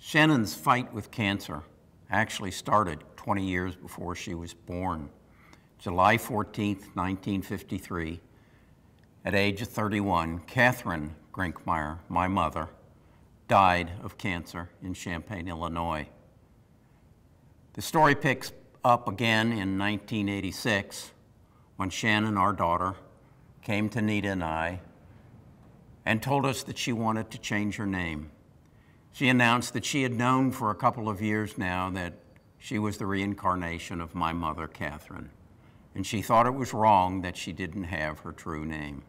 Shannon's fight with cancer actually started 20 years before she was born. July 14th, 1953, at age of 31, Catherine Grinkmeyer, my mother, died of cancer in Champaign, Illinois. The story picks up again in 1986 when Shannon, our daughter, came to Nita and I and told us that she wanted to change her name. She announced that she had known for a couple of years now that she was the reincarnation of my mother, Catherine, and she thought it was wrong that she didn't have her true name.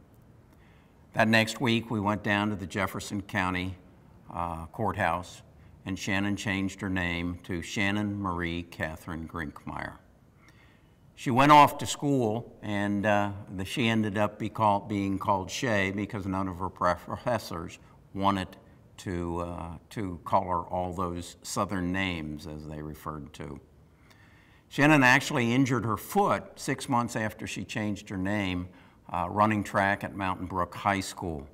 That next week, we went down to the Jefferson County courthouse, and Shannon changed her name to Shannon Marie Catherine Grinkmeyer. She went off to school, and she ended up being called Shay because none of her professors wanted to call her all those Southern names, as they referred to. Shannon actually injured her foot 6 months after she changed her name, running track at Mountain Brook High School.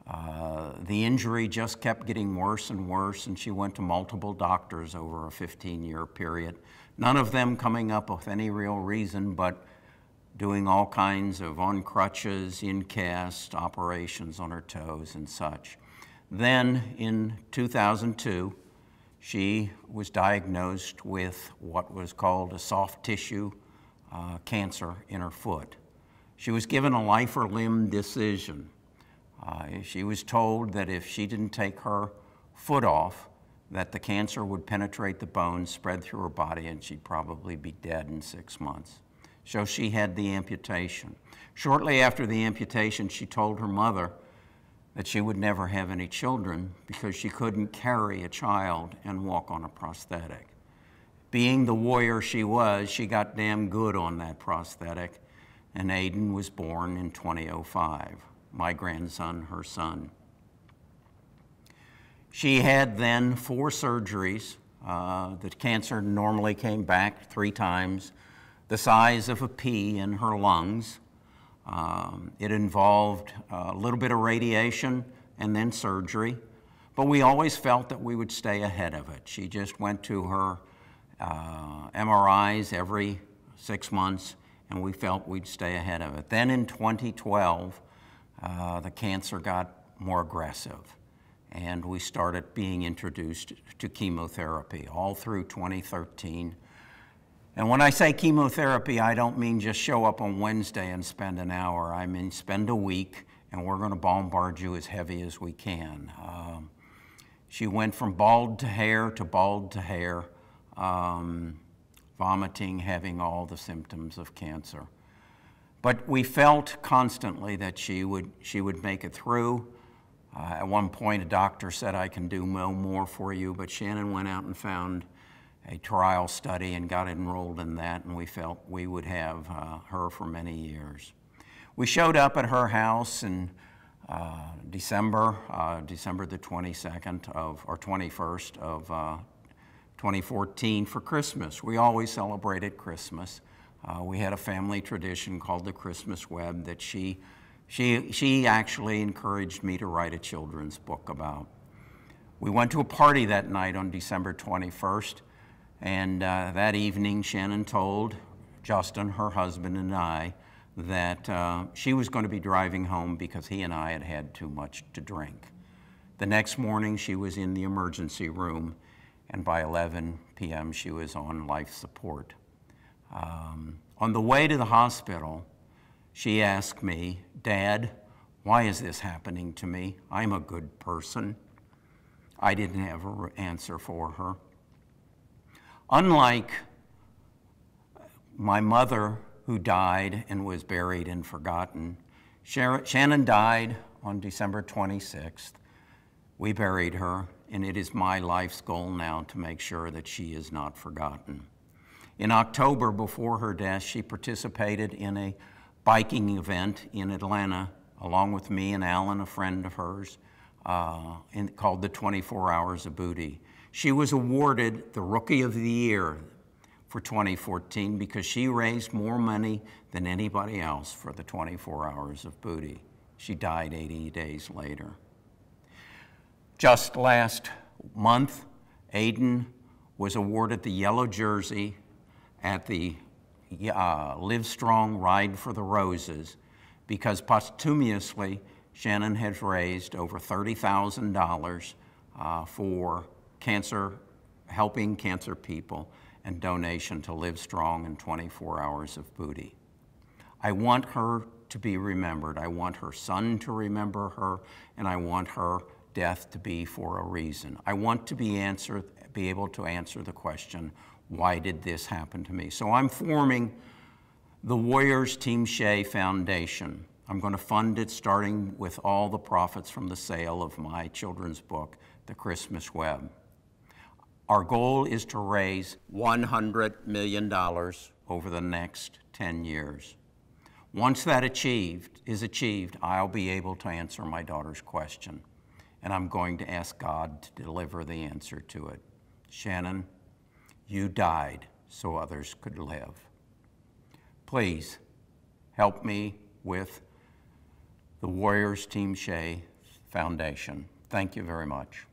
The injury just kept getting worse and worse, and she went to multiple doctors over a 15-year period, none of them coming up with any real reason, but doing all kinds of on crutches, in cast, operations on her toes and such. Then in 2002, she was diagnosed with what was called a soft tissue cancer in her foot. She was given a life or limb decision. She was told that if she didn't take her foot off, that the cancer would penetrate the bones, spread through her body, and she'd probably be dead in 6 months. So she had the amputation. Shortly after the amputation, she told her mother that she would never have any children because she couldn't carry a child and walk on a prosthetic. Being the warrior she was, she got damn good on that prosthetic, and Aiden was born in 2005, my grandson, her son. She had then 4 surgeries. The cancer normally came back 3 times, the size of a pea in her lungs. It involved a little bit of radiation and then surgery, but we always felt that we would stay ahead of it. She just went to her MRIs every 6 months, and we felt we'd stay ahead of it. Then in 2012, the cancer got more aggressive, and we started being introduced to chemotherapy all through 2013. And when I say chemotherapy, I don't mean just show up on Wednesday and spend an hour. I mean spend a week, and we're going to bombard you as heavy as we can. She went from bald to hair to bald to hair, vomiting, having all the symptoms of cancer. But we felt constantly that she would make it through. At one point, a doctor said, "I can do no more for you," but Shannon went out and found a trial study and got enrolled in that, and we felt we would have her for many years. We showed up at her house in December the 22nd or 21st of 2014 for Christmas. We always celebrated Christmas. We had a family tradition called the Christmas Web that she actually encouraged me to write a children's book about. We went to a party that night on December 21st, and that evening Shannon told Justin, her husband, and I that she was going to be driving home because he and I had had too much to drink. The next morning she was in the emergency room, and by 11 p.m. she was on life support. On the way to the hospital, she asked me, "Dad, why is this happening to me? I'm a good person." I didn't have an answer for her. Unlike my mother, who died and was buried and forgotten, Shannon died on December 26th. We buried her, and it is my life's goal now to make sure that she is not forgotten. In October, before her death, she participated in a biking event in Atlanta, along with me and Alan, a friend of hers, called the 24 Hours of Booty. She was awarded the Rookie of the Year for 2014 because she raised more money than anybody else for the 24 Hours of Booty. She died 80 days later. Just last month, Aiden was awarded the yellow jersey at the Live Strong Ride for the Roses because posthumously Shannon has raised over $30,000 for cancer, helping cancer people, and donation to Live Strong and 24 Hours of Booty. I want her to be remembered. I want her son to remember her, and I want her death to be for a reason. I want to be able to answer the question, why did this happen to me? So I'm forming the Warriors Team Shay Foundation. I'm going to fund it starting with all the profits from the sale of my children's book, The Christmas Web. Our goal is to raise $100 million over the next 10 years. Once that is achieved, I'll be able to answer my daughter's question, and I'm going to ask God to deliver the answer to it. Shannon, you died so others could live. Please help me with the Warriors Team Shay Foundation. Thank you very much.